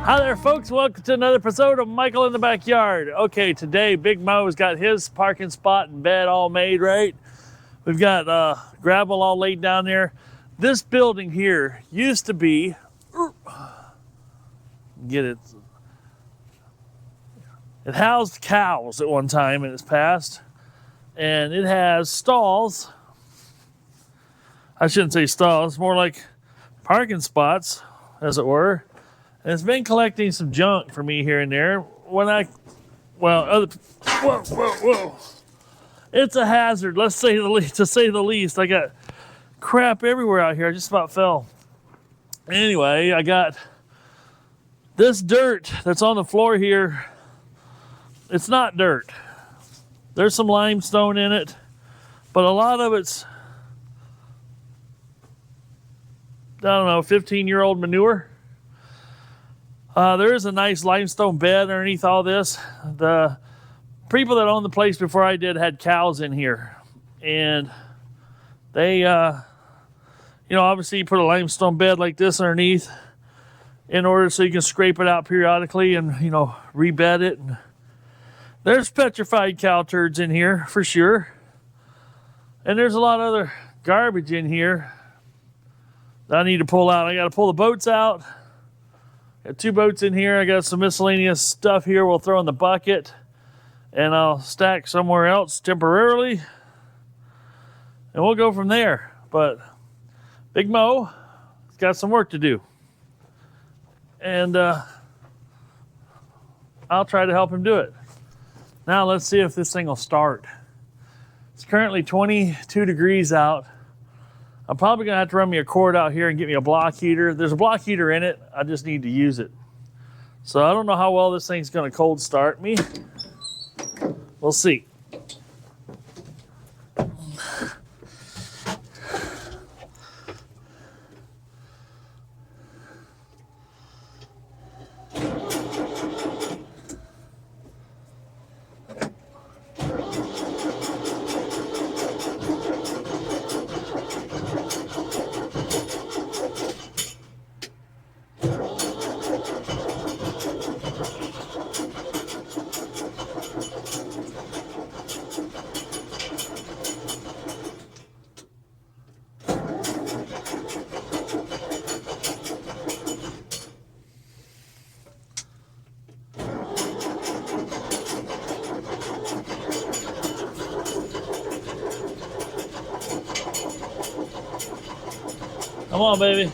Hi there, folks. Welcome to another episode of Michael in the Backyard. Okay, today Big Mo's got his parking spot and bed all made, right? We've got gravel all laid down there. This building here used to be, it housed cows at one time in its past, and it has stalls. I shouldn't say stalls, more like parking spots, as it were. And it's been collecting some junk for me here and there. Whoa. It's a hazard, let's say the least, to say the least. I got crap everywhere out here. I just about fell. Anyway, I got this dirt that's on the floor here. It's not dirt. There's some limestone in it, but a lot of it's, I don't know, 15-year-old manure. There is a nice limestone bed underneath all this. The people that owned the place before I did had cows in here. And they, obviously you put a limestone bed like this underneath in order so you can scrape it out periodically and, rebed it. And there's petrified cow turds in here for sure. And there's a lot of other garbage in here that I need to pull out. I got to pull the boats out. Got 2 boats in here. I got some miscellaneous stuff here we'll throw in the bucket, and I'll stack somewhere else temporarily, and we'll go from there. But Big Mo has got some work to do, and I'll try to help him do it. Now let's see if this thing will start. It's currently 22 degrees out. I'm probably gonna have to run me a cord out here and get me a block heater. There's a block heater in it. I just need to use it. So I don't know how well this thing's gonna cold start me. We'll see. Come on, baby.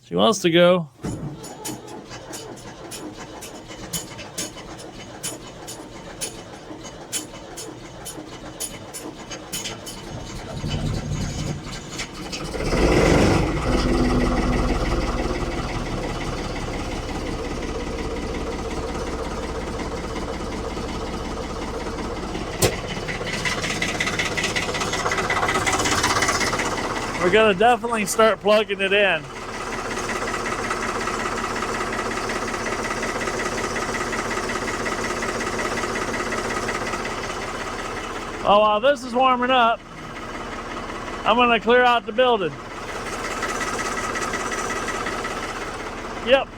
She wants to go. We're gonna definitely start plugging it in. Oh, while this is warming up, I'm gonna clear out the building. Yep.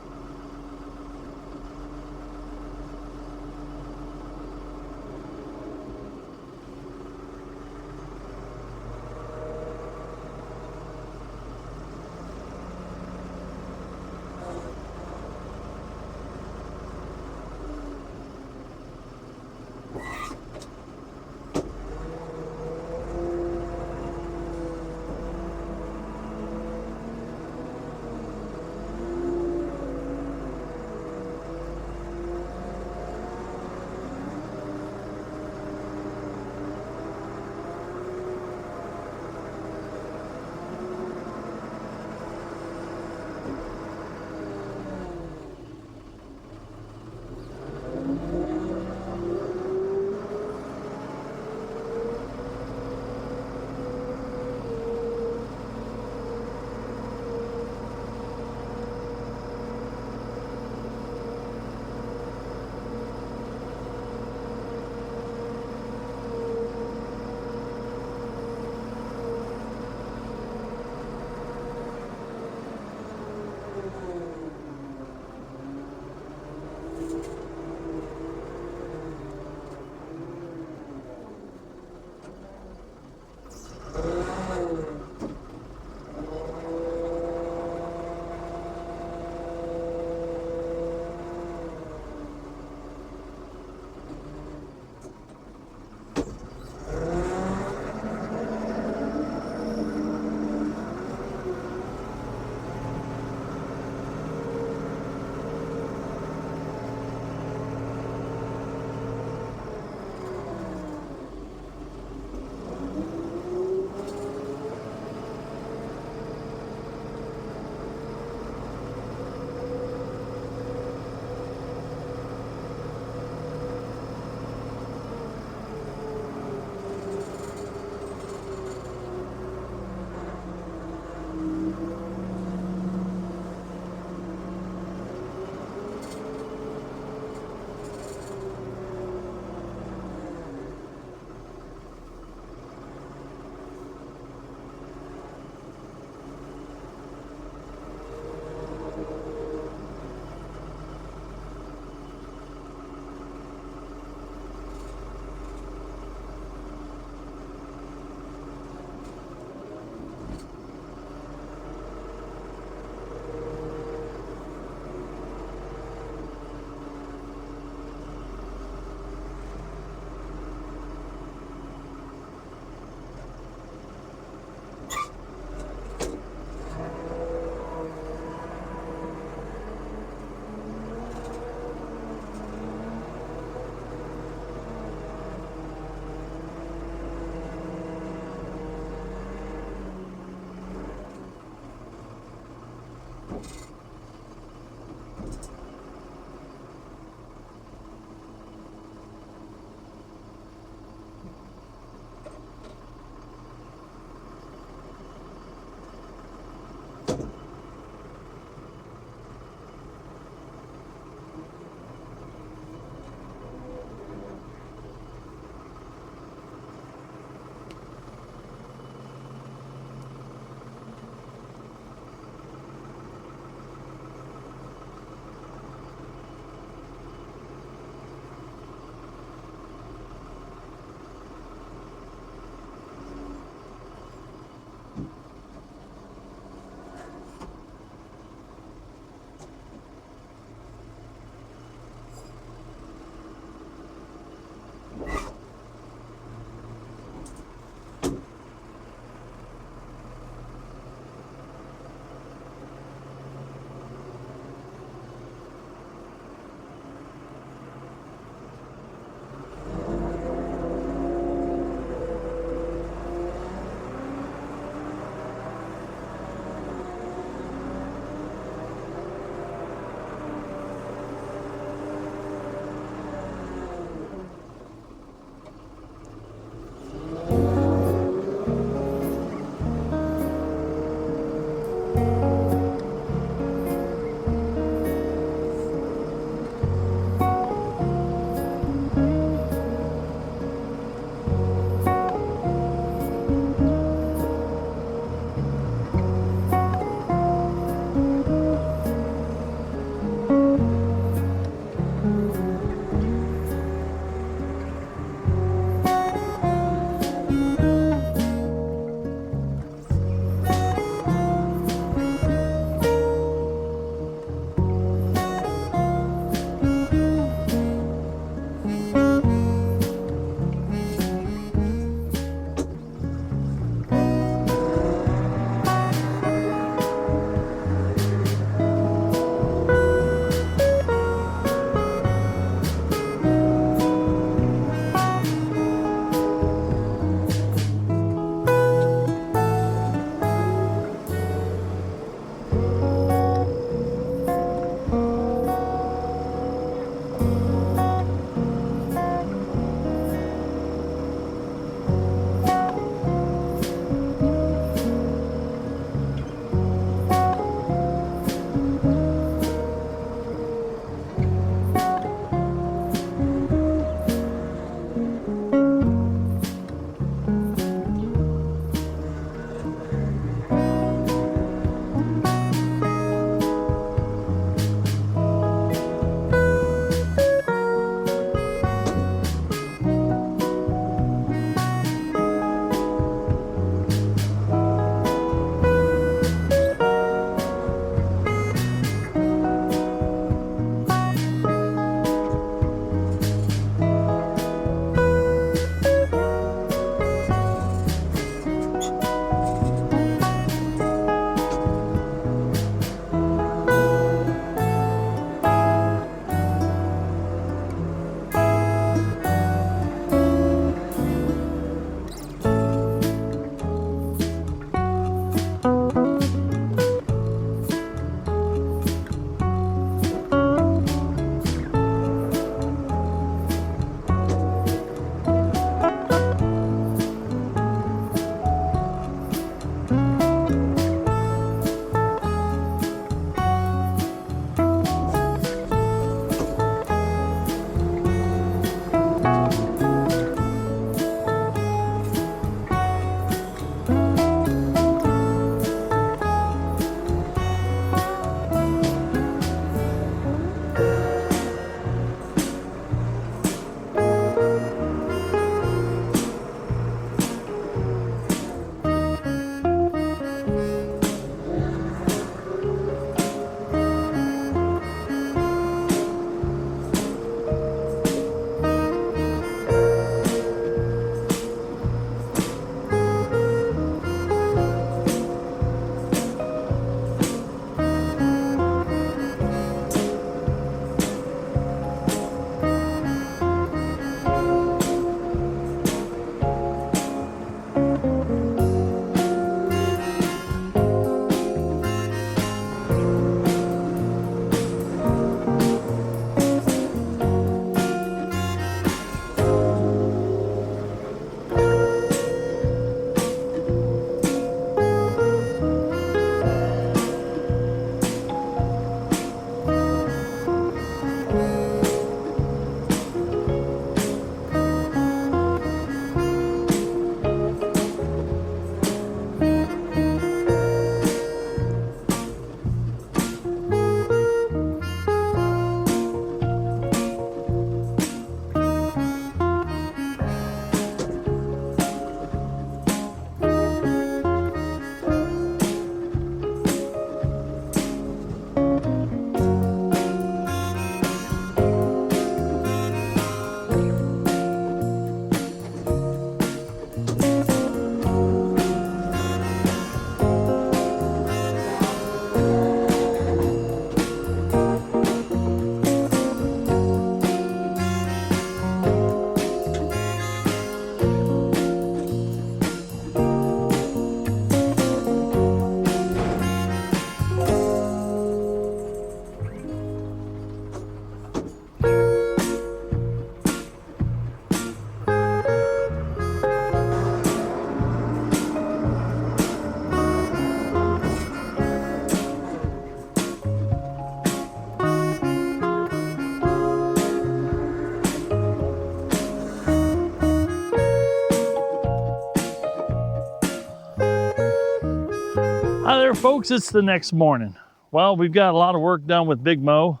folks, it's the next morning. Well, we've got a lot of work done with Big Mo,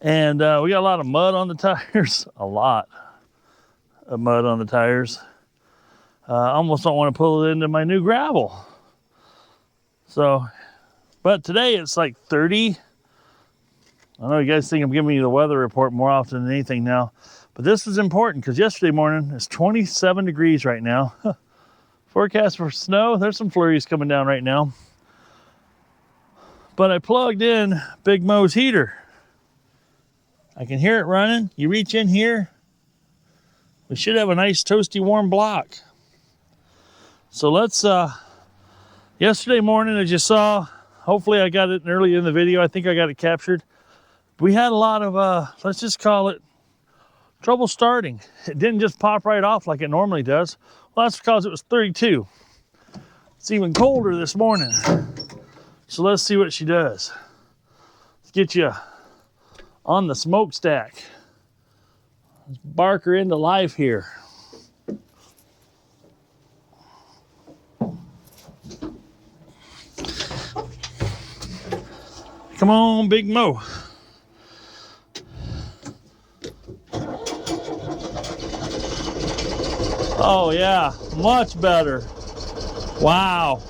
and we got a lot of mud on the tires. A lot of mud on the tires. I almost don't want to pull it into my new gravel. So, but today it's like 30. I know you guys think I'm giving you the weather report more often than anything now, but this is important because yesterday morning it's 27 degrees right now. Forecast for snow. There's some flurries coming down right now. But I plugged in Big Mo's heater. I can hear it running. You reach in here, we should have a nice toasty warm block. So let's, yesterday morning, as you saw, hopefully I got it early in the video. I think I got it captured. We had a lot of, let's just call it trouble starting. It didn't just pop right off like it normally does. Well, that's because it was 32. It's even colder this morning. So let's see what she does. Let's get you on the smokestack. Let's bark her into life here. Come on, Big Mo. Oh yeah, much better. Wow.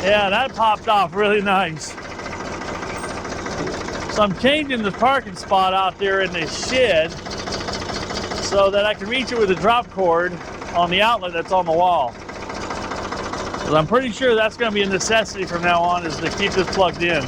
Yeah, that popped off really nice. So I'm changing the parking spot out there in the shed so that I can reach it with a drop cord on the outlet that's on the wall. Because I'm pretty sure that's going to be a necessity from now on, is to keep this plugged in.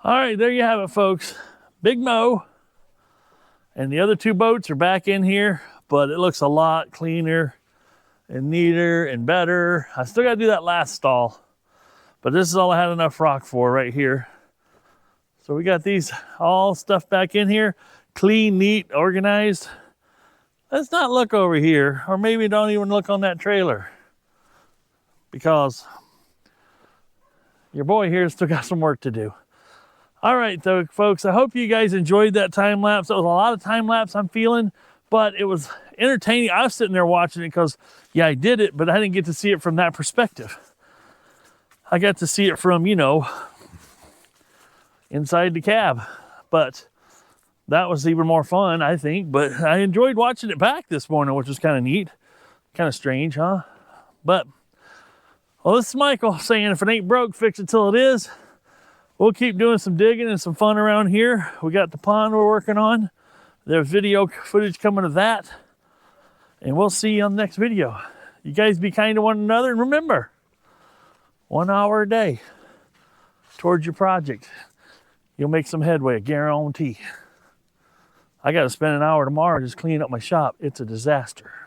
All right, there you have it, folks. Big Mo and the other two boats are back in here, but it looks a lot cleaner and neater and better. I still got to do that last stall, but this is all I had enough rock for right here. So we got these all stuff back in here, clean, neat, organized. Let's not look over here, or maybe don't even look on that trailer, because your boy here still got some work to do. All right, though, folks, I hope you guys enjoyed that time lapse. That was a lot of time lapse I'm feeling, but it was entertaining. I was sitting there watching it because, yeah, I did it, but I didn't get to see it from that perspective. I got to see it from, you know, inside the cab, but that was even more fun, I think. But I enjoyed watching it back this morning, which was kind of neat, kind of strange, huh? But, well, this is Michael saying, if it ain't broke, fix it till it is. We'll keep doing some digging and some fun around here. We got the pond we're working on. There's video footage coming of that. And we'll see you on the next video. You guys be kind to one another, and remember, 1 hour a day towards your project. you'll make some headway, I guarantee. I got to spend an hour tomorrow just cleaning up my shop. It's a disaster.